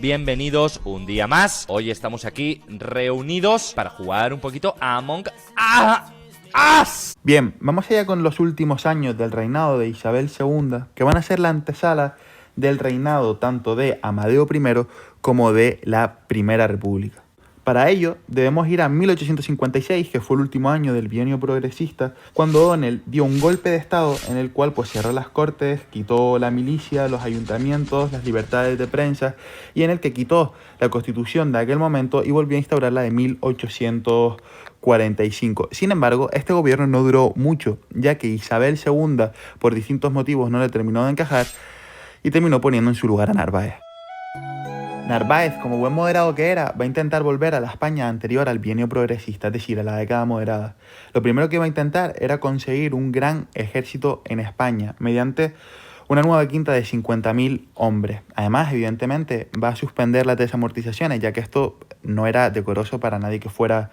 Bienvenidos un día más. Hoy estamos aquí reunidos para jugar un poquito a Among Us. Bien, vamos allá con los últimos años del reinado de Isabel II, que van a ser la antesala del reinado tanto de Amadeo I como de la Primera República. Para ello, debemos ir a 1856, que fue el último año del bienio progresista, cuando O'Donnell dio un golpe de estado en el cual cerró las cortes, quitó la milicia, los ayuntamientos, las libertades de prensa, y en el que quitó la constitución de aquel momento y volvió a instaurar la de 1845. Sin embargo, este gobierno no duró mucho, ya que Isabel II, por distintos motivos, no le terminó de encajar y terminó poniendo en su lugar a Narváez. Narváez, como buen moderado que era, va a intentar volver a la España anterior al bienio progresista, es decir, a la década moderada. Lo primero que va a intentar era conseguir un gran ejército en España, mediante una nueva quinta de 50.000 hombres. Además, evidentemente, va a suspender las desamortizaciones, ya que esto no era decoroso para nadie que fuera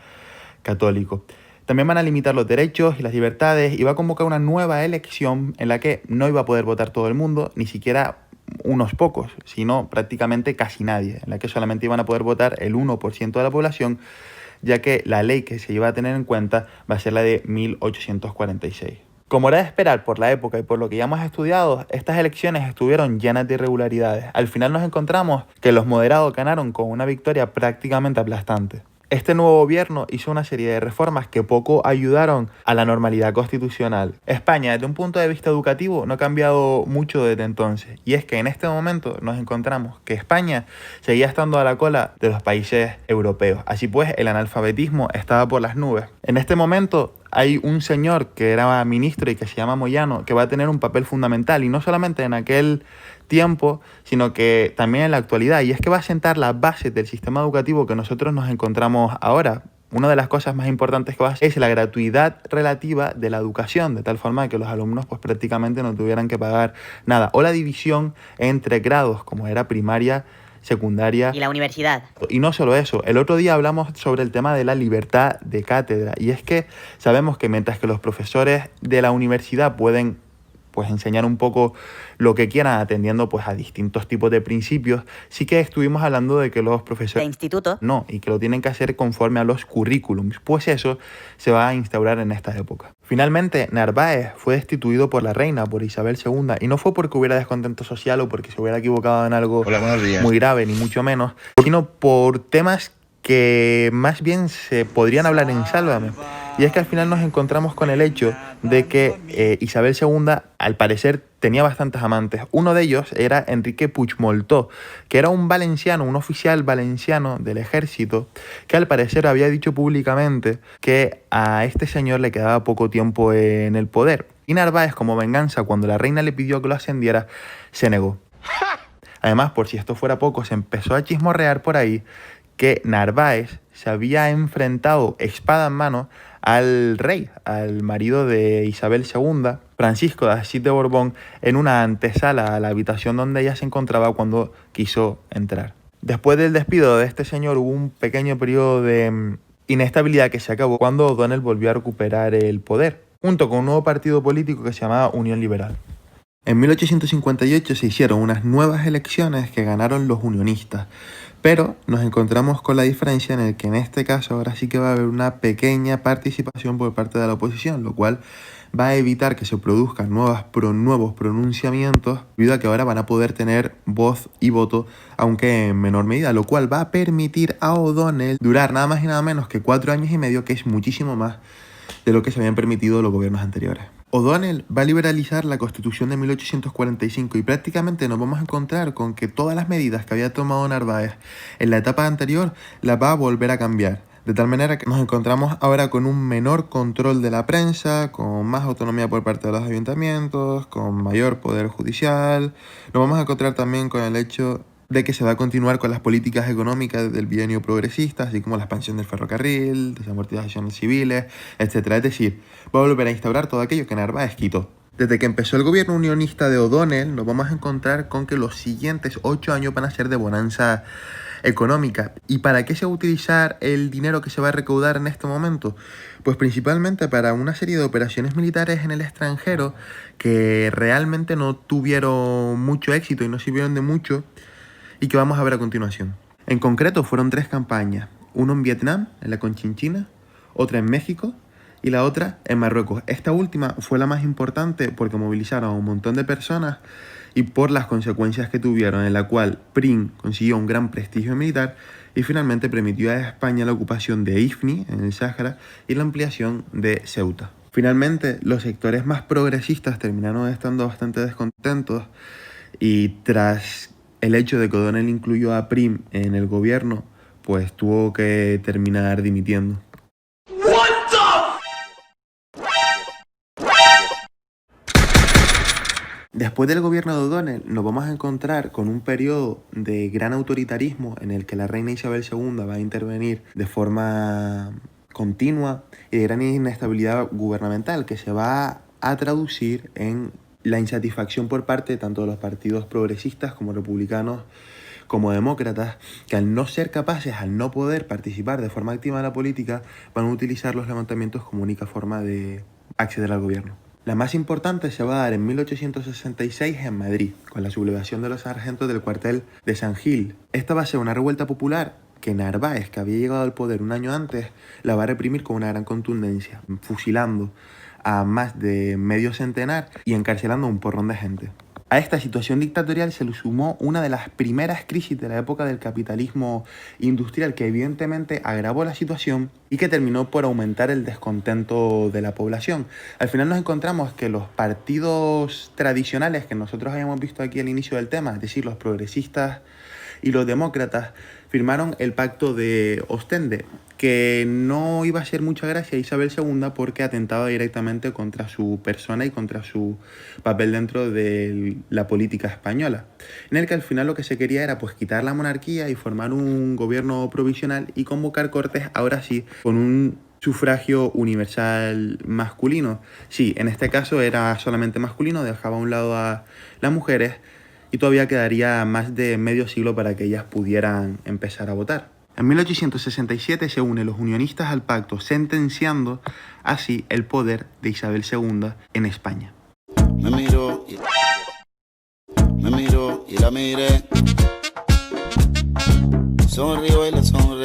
católico. También van a limitar los derechos y las libertades y va a convocar una nueva elección en la que no iba a poder votar todo el mundo, ni siquiera unos pocos, sino prácticamente casi nadie, en la que solamente iban a poder votar el 1% de la población, ya que la ley que se iba a tener en cuenta va a ser la de 1846. Como era de esperar por la época y por lo que ya hemos estudiado, estas elecciones estuvieron llenas de irregularidades. Al final nos encontramos que los moderados ganaron con una victoria prácticamente aplastante. Este nuevo gobierno hizo una serie de reformas que poco ayudaron a la normalidad constitucional. España, desde un punto de vista educativo, no ha cambiado mucho desde entonces. Y es que en este momento nos encontramos que España seguía estando a la cola de los países europeos. Así pues, el analfabetismo estaba por las nubes. En este momento hay un señor que era ministro y que se llama Moyano, que va a tener un papel fundamental, y no solamente en aquel tiempo, sino que también en la actualidad, y es que va a sentar las bases del sistema educativo que nosotros nos encontramos ahora. Una de las cosas más importantes que va a hacer es la gratuidad relativa de la educación, de tal forma que los alumnos prácticamente no tuvieran que pagar nada, o la división entre grados, como era primaria, secundaria y la universidad. Y no solo eso, el otro día hablamos sobre el tema de la libertad de cátedra, y es que sabemos que mientras que los profesores de la universidad pueden enseñar un poco lo que quieran atendiendo a distintos tipos de principios, sí que estuvimos hablando de que los profesores de instituto no, y que lo tienen que hacer conforme a los currículums, pues eso se va a instaurar en esta época. Finalmente, Narváez fue destituido por la reina, por Isabel II, y no fue porque hubiera descontento social o porque se hubiera equivocado en algo muy grave, ni mucho menos, sino por temas que más bien se podrían hablar en Sálvame. Y es que al final nos encontramos con el hecho de que Isabel II, al parecer, tenía bastantes amantes. Uno de ellos era Enrique Puigmoltó, que era un valenciano, un oficial valenciano del ejército, que al parecer había dicho públicamente que a este señor le quedaba poco tiempo en el poder. Y Narváez, como venganza, cuando la reina le pidió que lo ascendiera, se negó. Además, por si esto fuera poco, se empezó a chismorrear por ahí que Narváez se había enfrentado espada en mano al rey, al marido de Isabel II, Francisco de Asís de Borbón, en una antesala a la habitación donde ella se encontraba cuando quiso entrar. Después del despido de este señor hubo un pequeño periodo de inestabilidad que se acabó cuando O'Donnell volvió a recuperar el poder, junto con un nuevo partido político que se llamaba Unión Liberal. En 1858 se hicieron unas nuevas elecciones que ganaron los unionistas, pero nos encontramos con la diferencia en el que en este caso ahora sí que va a haber una pequeña participación por parte de la oposición, lo cual va a evitar que se produzcan nuevos pronunciamientos, debido a que ahora van a poder tener voz y voto, aunque en menor medida, lo cual va a permitir a O'Donnell durar nada más y nada menos que 4 años y medio, que es muchísimo más de lo que se habían permitido los gobiernos anteriores. O'Donnell va a liberalizar la Constitución de 1845 y prácticamente nos vamos a encontrar con que todas las medidas que había tomado Narváez en la etapa anterior las va a volver a cambiar. De tal manera que nos encontramos ahora con un menor control de la prensa, con más autonomía por parte de los ayuntamientos, con mayor poder judicial. Nos vamos a encontrar también con el hecho de que se va a continuar con las políticas económicas del bienio progresista, así como la expansión del ferrocarril, desamortizaciones civiles, etc. Es decir, va a volver a instaurar todo aquello que Narváez quitó. Desde que empezó el gobierno unionista de O'Donnell, nos vamos a encontrar con que los siguientes 8 años van a ser de bonanza económica. ¿Y para qué se va a utilizar el dinero que se va a recaudar en este momento? Pues principalmente para una serie de operaciones militares en el extranjero que realmente no tuvieron mucho éxito y no sirvieron de mucho, y que vamos a ver a continuación. En concreto fueron 3 campañas, una en Vietnam, en la Conchinchina, otra en México y la otra en Marruecos. Esta última fue la más importante porque movilizaron a un montón de personas y por las consecuencias que tuvieron, en la cual Prim consiguió un gran prestigio militar y finalmente permitió a España la ocupación de Ifni, en el Sáhara, y la ampliación de Ceuta. Finalmente, los sectores más progresistas terminaron estando bastante descontentos y tras el hecho de que O'Donnell incluyó a Prim en el gobierno, pues tuvo que terminar dimitiendo. Después del gobierno de O'Donnell nos vamos a encontrar con un periodo de gran autoritarismo en el que la reina Isabel II va a intervenir de forma continua y de gran inestabilidad gubernamental que se va a traducir en la insatisfacción por parte tanto de los partidos progresistas como republicanos como demócratas, que al no ser capaces, al no poder participar de forma activa en la política, van a utilizar los levantamientos como única forma de acceder al gobierno. La más importante se va a dar en 1866 en Madrid, con la sublevación de los sargentos del cuartel de San Gil. Esta va a ser una revuelta popular que Narváez, que había llegado al poder un año antes, la va a reprimir con una gran contundencia, fusilando a más de medio centenar y encarcelando a un porrón de gente. A esta situación dictatorial se le sumó una de las primeras crisis de la época del capitalismo industrial que evidentemente agravó la situación y que terminó por aumentar el descontento de la población. Al final nos encontramos que los partidos tradicionales que nosotros habíamos visto aquí al inicio del tema, es decir, los progresistas y los demócratas, firmaron el pacto de Ostende, que no iba a hacer mucha gracia a Isabel II porque atentaba directamente contra su persona y contra su papel dentro de la política española, en el que al final lo que se quería era pues quitar la monarquía y formar un gobierno provisional y convocar Cortes, ahora sí, con un sufragio universal masculino. Sí, en este caso era solamente masculino, dejaba a un lado a las mujeres y todavía quedaría más de medio siglo para que ellas pudieran empezar a votar. En 1867 se unen los unionistas al pacto, sentenciando así el poder de Isabel II en España. Me miro y la miré, sonrío y la sonrío.